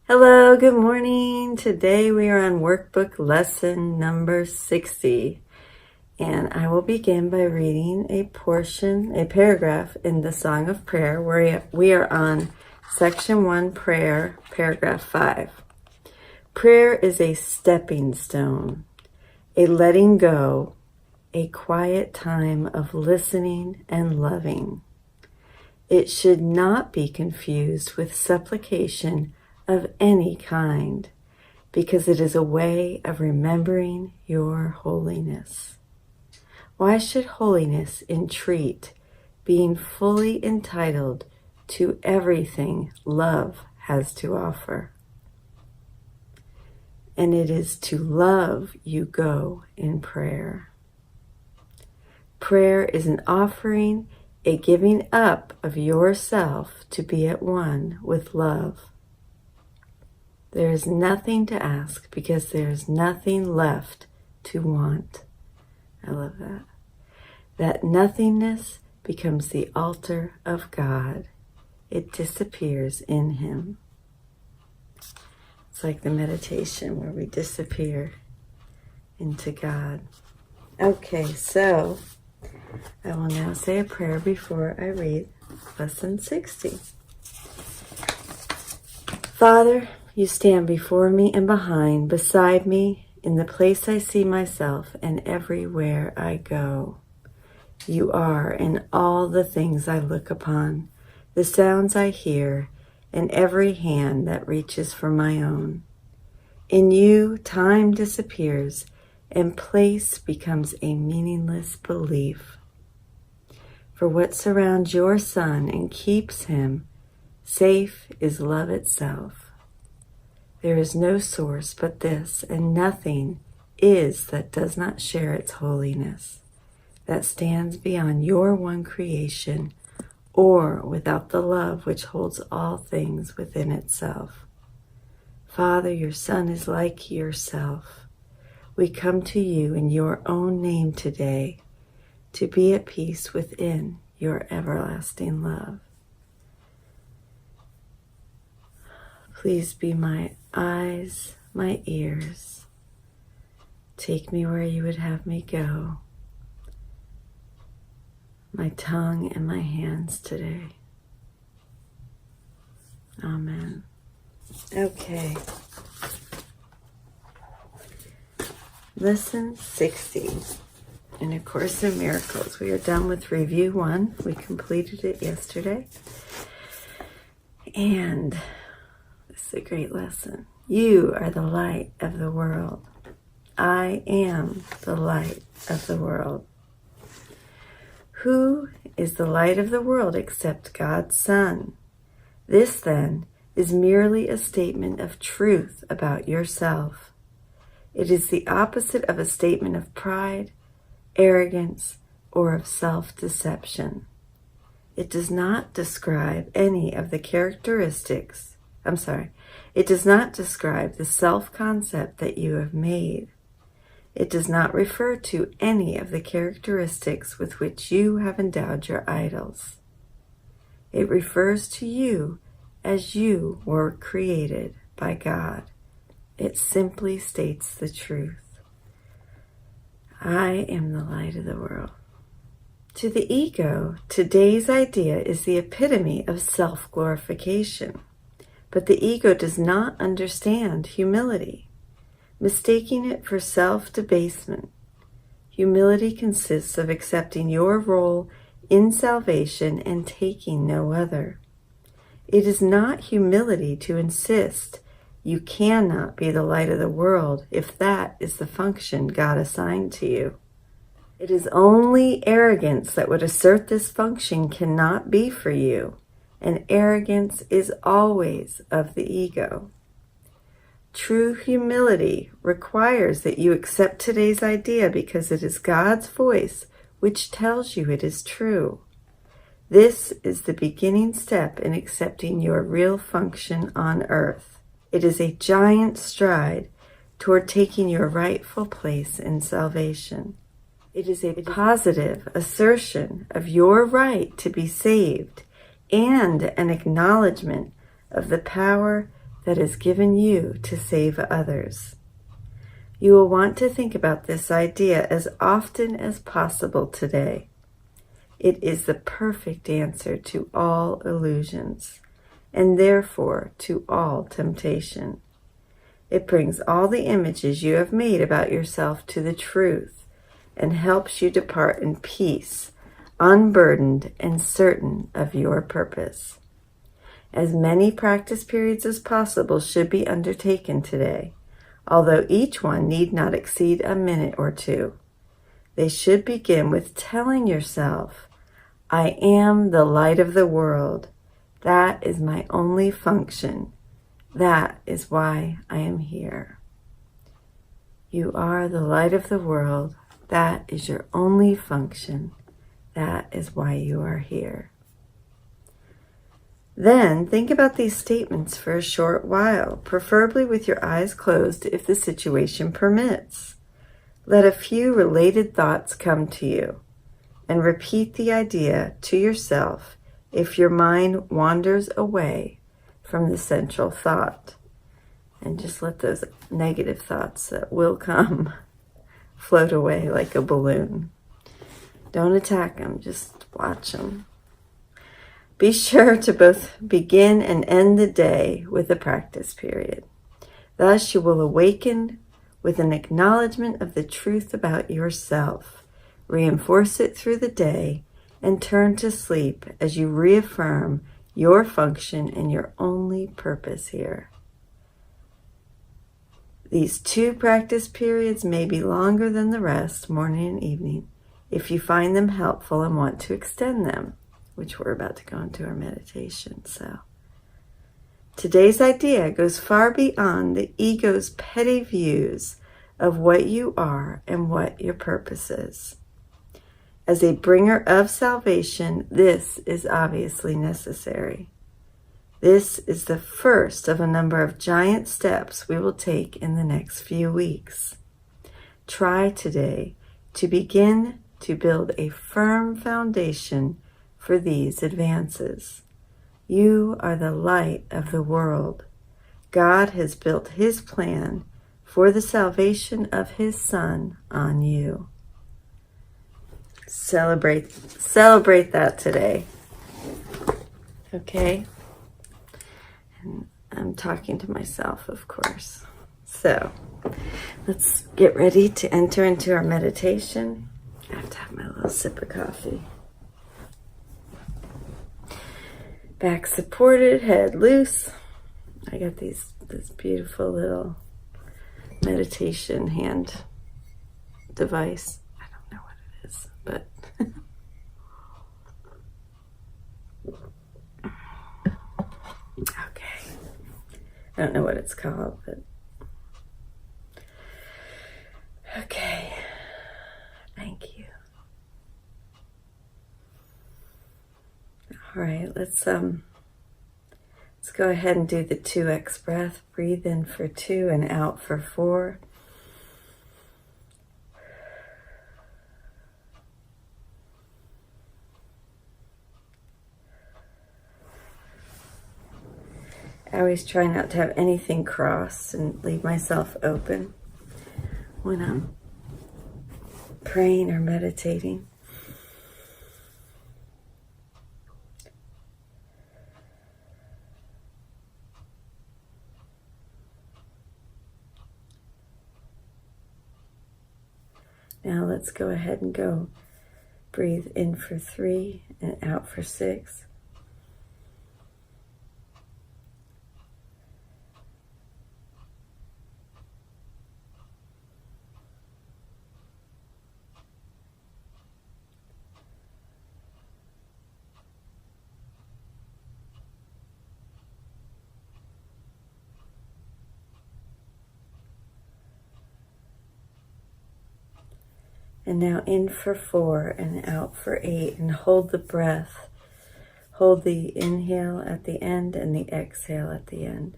Hello, good morning. Today we are on workbook lesson number 60, and I will begin by reading a paragraph in the Song of Prayer where we are on section 1, prayer, paragraph 5. Prayer is a stepping stone, a letting go, a quiet time of listening and loving. It should not be confused with supplication of any kind, because it is a way of remembering your holiness. Why should holiness entreat being fully entitled to everything love has to offer? And it is to love you go in prayer. Prayer is an offering, a giving up of yourself to be at one with love. There is nothing to ask because there is nothing left to want. I love that. That nothingness becomes the altar of God. It disappears in Him. It's like the meditation where we disappear into God. Okay, so I will now say a prayer before I read lesson 60. Father, you stand before me and behind, beside me, in the place I see myself and everywhere I go. You are in all the things I look upon, the sounds I hear, and every hand that reaches for my own. In you, time disappears, and place becomes a meaningless belief. For what surrounds your Son and keeps him safe is love itself. There is no source but this, and nothing is that does not share its holiness, that stands beyond your one creation, or without the love which holds all things within itself. Father, your Son is like yourself. We come to you in your own name today to be at peace within your everlasting love. Please be my eyes, my ears. Take me where you would have me go. My tongue and my hands today. Amen. Okay. Lesson 60 in A Course in Miracles. We are done with review 1. We completed it yesterday. And it's a great lesson. You are the light of the world. I am the light of the world. Who is the light of the world except God's Son? This, then, is merely a statement of truth about yourself. It is the opposite of a statement of pride, arrogance, or of self-deception. It does not describe any of the characteristics It does not describe the self-concept that you have made. It does not refer to any of the characteristics with which you have endowed your idols. It refers to you as you were created by God. It simply states the truth. I am the light of the world. To the ego, today's idea is the epitome of self-glorification. But the ego does not understand humility, mistaking it for self-debasement. Humility consists of accepting your role in salvation and taking no other. It is not humility to insist you cannot be the light of the world if that is the function God assigned to you. It is only arrogance that would assert this function cannot be for you. And arrogance is always of the ego. True humility requires that you accept today's idea because it is God's voice which tells you it is true. This is the beginning step in accepting your real function on earth. It is a giant stride toward taking your rightful place in salvation. It is a positive assertion of your right to be saved and an acknowledgement of the power that is given you to save others. You will want to think about this idea as often as possible today. It is the perfect answer to all illusions, and therefore to all temptation. It brings all the images you have made about yourself to the truth, and helps you depart in peace, unburdened and certain of your purpose. As many practice periods as possible should be undertaken today, although each one need not exceed a minute or two. They should begin with telling yourself, I am the light of the world. That is my only function. That is why I am here. You are the light of the world. That is your only function. That is why you are here. Then think about these statements for a short while, preferably with your eyes closed if the situation permits. Let a few related thoughts come to you, and repeat the idea to yourself if your mind wanders away from the central thought. And just let those negative thoughts that will come float away like a balloon. Don't attack them, just watch them. Be sure to both begin and end the day with a practice period. Thus you will awaken with an acknowledgement of the truth about yourself, reinforce it through the day, and turn to sleep as you reaffirm your function and your only purpose here. These 2 practice periods may be longer than the rest, morning and evening, if you find them helpful and want to extend them, which we're about to go into our meditation. So today's idea goes far beyond the ego's petty views of what you are and what your purpose is. As a bringer of salvation, this is obviously necessary. This is the first of a number of giant steps we will take in the next few weeks. Try today to begin to build a firm foundation for these advances. You are the light of the world. God has built his plan for the salvation of his Son on you. Celebrate that today. Okay? And I'm talking to myself, of course. So, let's get ready to enter into our meditation. I have to have my little sip of coffee. Back supported, head loose. I got this beautiful little meditation hand device. I don't know what it is, but okay. I don't know what it's called, but okay. Thank you. All right, let's go ahead and do the 2x breath. Breathe in for 2 and out for 4. I always try not to have anything cross and leave myself open when I'm praying or meditating. Now let's go ahead and go. Breathe in for 3 and out for 6. And now in for 4 and out for 8, and hold the breath. Hold the inhale at the end and the exhale at the end.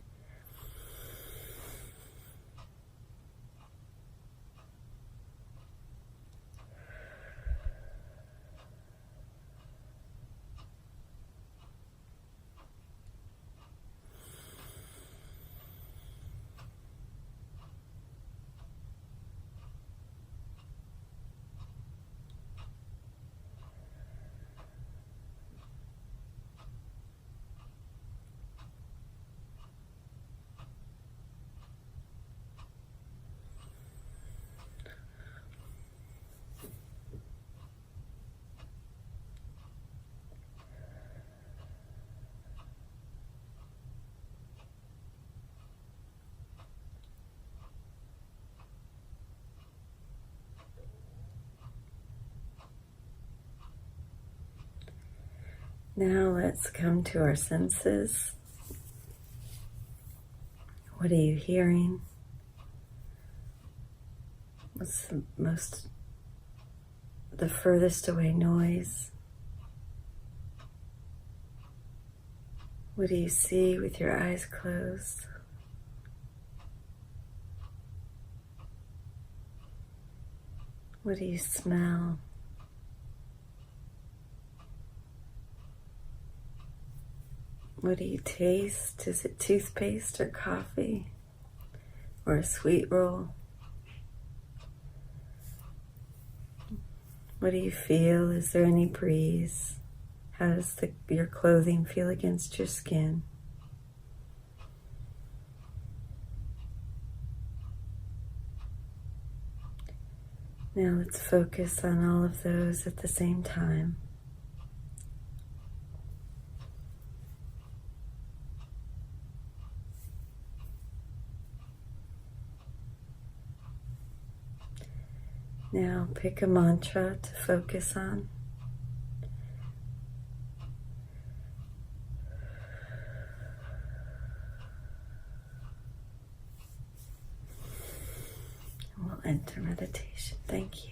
Now let's come to our senses. What are you hearing? What's the furthest away noise? What do you see with your eyes closed? What do you smell? What do you taste? Is it toothpaste or coffee or a sweet roll? What do you feel? Is there any breeze? How does your clothing feel against your skin? Now let's focus on all of those at the same time. Now pick a mantra to focus on. And we'll enter meditation. Thank you.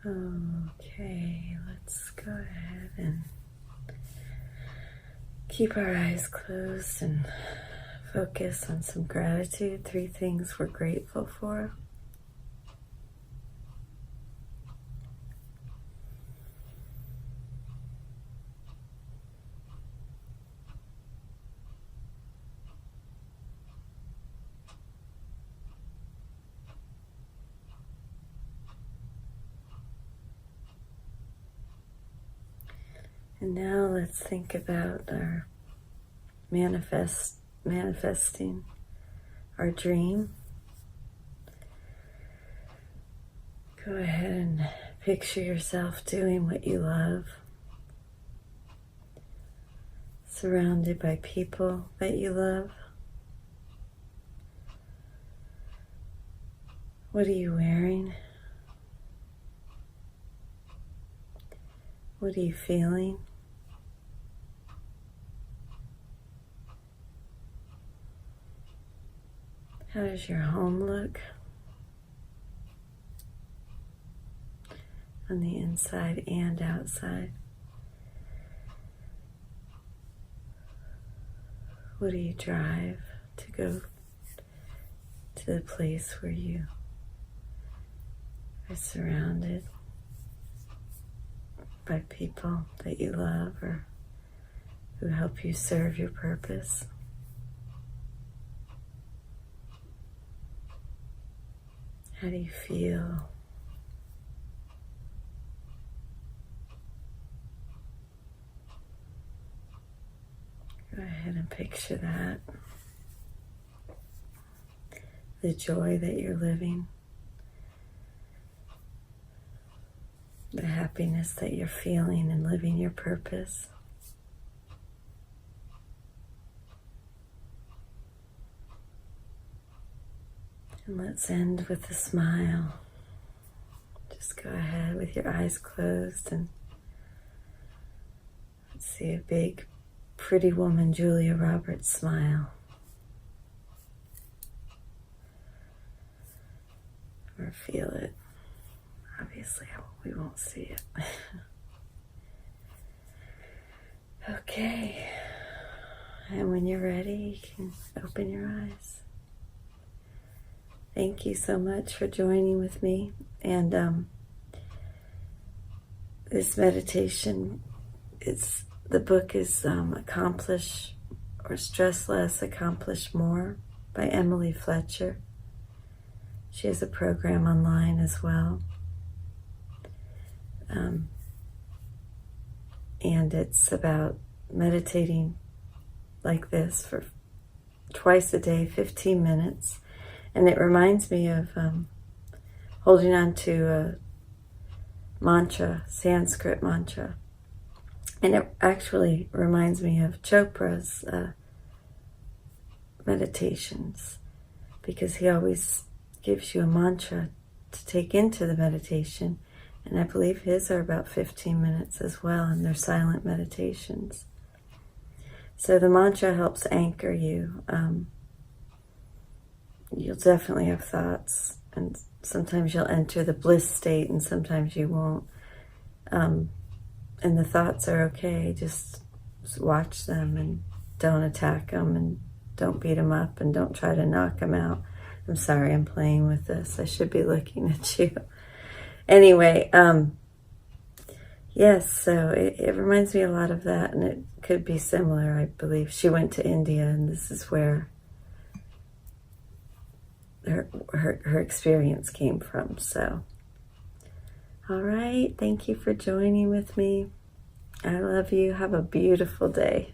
Okay, let's go ahead and keep our eyes closed and focus on some gratitude. 3 things we're grateful for. And now let's think about our manifesting our dream. Go ahead and picture yourself doing what you love, surrounded by people that you love. What are you wearing? What are you feeling? How does your home look? On the inside and outside. What do you drive to go to the place where you are surrounded by people that you love or who help you serve your purpose? How do you feel? Go ahead and picture that. The joy that you're living. The happiness that you're feeling and living your purpose. And let's end with a smile. Just go ahead with your eyes closed and let's see a big, pretty woman, Julia Roberts smile. Or feel it. Obviously, we won't see it. Okay. And when you're ready, you can open your eyes. Thank you so much for joining with me. And this meditation, the book is Accomplish or Stress Less, Accomplish More by Emily Fletcher. She has a program online as well. And it's about meditating like this for twice a day, 15 minutes. And it reminds me of holding on to a mantra, Sanskrit mantra. And it actually reminds me of Chopra's meditations, because he always gives you a mantra to take into the meditation. And I believe his are about 15 minutes as well, and they're silent meditations. So the mantra helps anchor you. You'll definitely have thoughts, and sometimes you'll enter the bliss state and sometimes you won't. And the thoughts are okay. Just watch them and don't attack them and don't beat them up and don't try to knock them out. I'm sorry, I'm playing with this. I should be looking at you. Anyway, yes, so it reminds me a lot of that, and it could be similar, I believe. She went to India, and this is where her experience came from. So, all right, thank you for joining with me. I love you. Have a beautiful day.